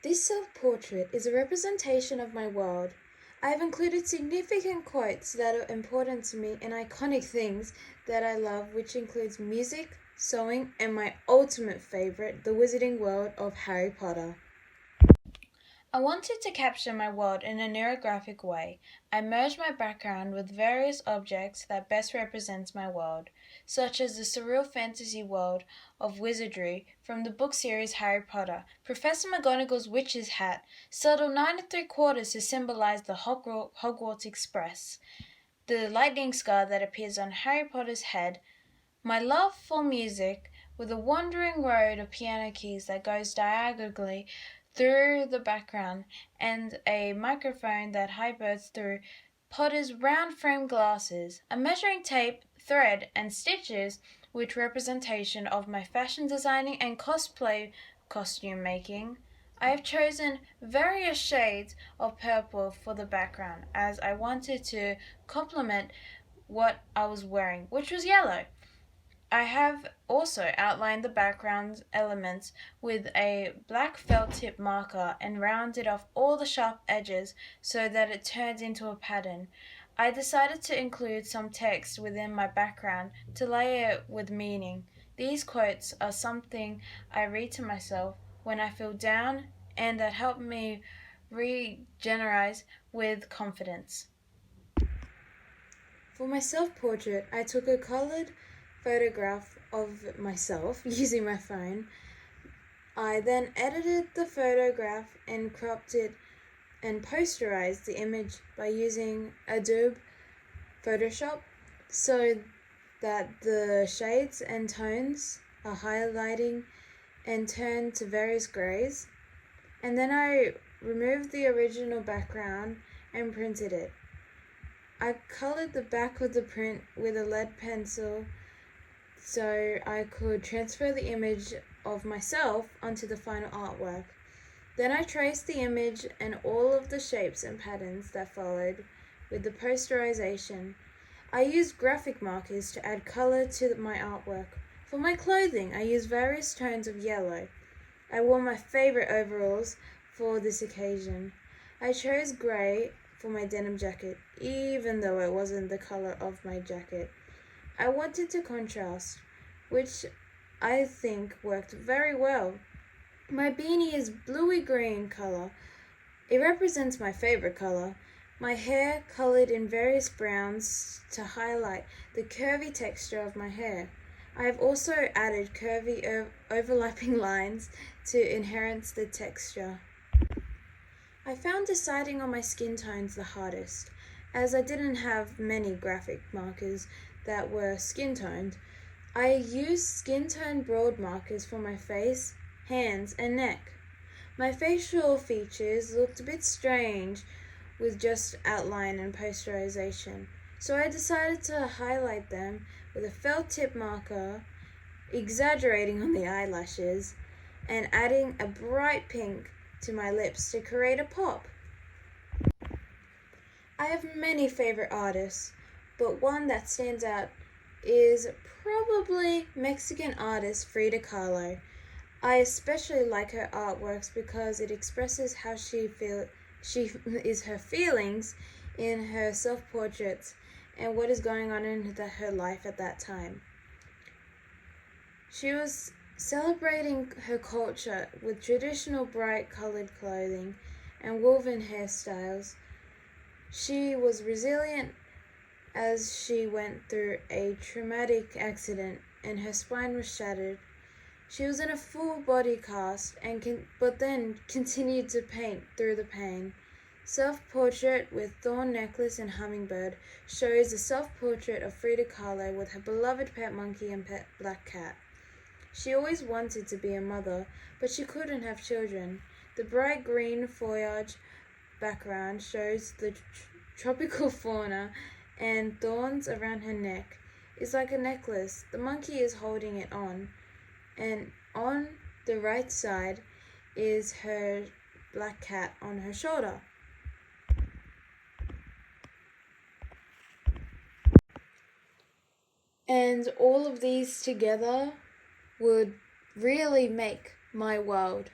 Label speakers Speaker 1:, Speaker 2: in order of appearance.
Speaker 1: This self-portrait is a representation of my world. I have included significant quotes that are important to me and iconic things that I love, which includes music, sewing, and my ultimate favorite, the wizarding world of Harry Potter. I wanted to capture my world in a neurographic way. I merged my background with various objects that best represents my world, such as the surreal fantasy world of wizardry from the book series Harry Potter, Professor McGonagall's witch's hat, subtle 9 3/4 to symbolize the Hogwarts Express, the lightning scar that appears on Harry Potter's head, my love for music with a wandering road of piano keys that goes diagonally through the background, and a microphone that hyperbodes through Potter's round frame glasses, a measuring tape, thread, and stitches, which representation of my fashion designing and cosplay costume making. I have chosen various shades of purple for the background as I wanted to complement what I was wearing, which was yellow. I have also outlined the background elements with a black felt tip marker and rounded off all the sharp edges so that it turns into a pattern. I decided to include some text within my background to layer it with meaning. These quotes are something I read to myself when I feel down and that help me regenerate with confidence. For my self-portrait, I took a colored photograph of myself using my phone. I then edited the photograph and cropped it and posterized the image by using Adobe Photoshop so that the shades and tones are highlighting and turned to various grays. And then I removed the original background and printed it. I colored the back of the print with a lead pencil so I could transfer the image of myself onto the final artwork. Then I traced the image and all of the shapes and patterns that followed with the posterization. I used graphic markers to add color to my artwork. For my clothing, I used various tones of yellow. I wore my favorite overalls for this occasion. I chose gray for my denim jacket, even though it wasn't the color of my jacket. I wanted to contrast, which I think worked very well. My beanie is bluey green color. It represents my favorite color. My hair colored in various browns to highlight the curvy texture of my hair. I have also added curvy overlapping lines to enhance the texture. I found deciding on my skin tones the hardest, as I didn't have many graphic markers that were skin toned. I used skin tone broad markers for my face, hands, and neck. My facial features looked a bit strange with just outline and posterization, so I decided to highlight them with a felt tip marker, exaggerating on the eyelashes, and adding a bright pink to my lips to create a pop. I have many favorite artists, but one that stands out is probably Mexican artist Frida Kahlo. I especially like her artworks because it expresses how she is her feelings in her self-portraits and what is going on in her life at that time. She was celebrating her culture with traditional bright colored clothing and woven hairstyles. She was resilient as she went through a traumatic accident and her spine was shattered. She was in a full body cast but then continued to paint through the pain. Self-portrait with thorn necklace and hummingbird shows a self-portrait of Frida Kahlo with her beloved pet monkey and pet black cat. She always wanted to be a mother, but she couldn't have children. The bright green foliage background shows the tropical fauna and thorns around her neck. It's like a necklace. The monkey is holding it on, and on the right side is her black cat on her shoulder. And all of these together would really make my world.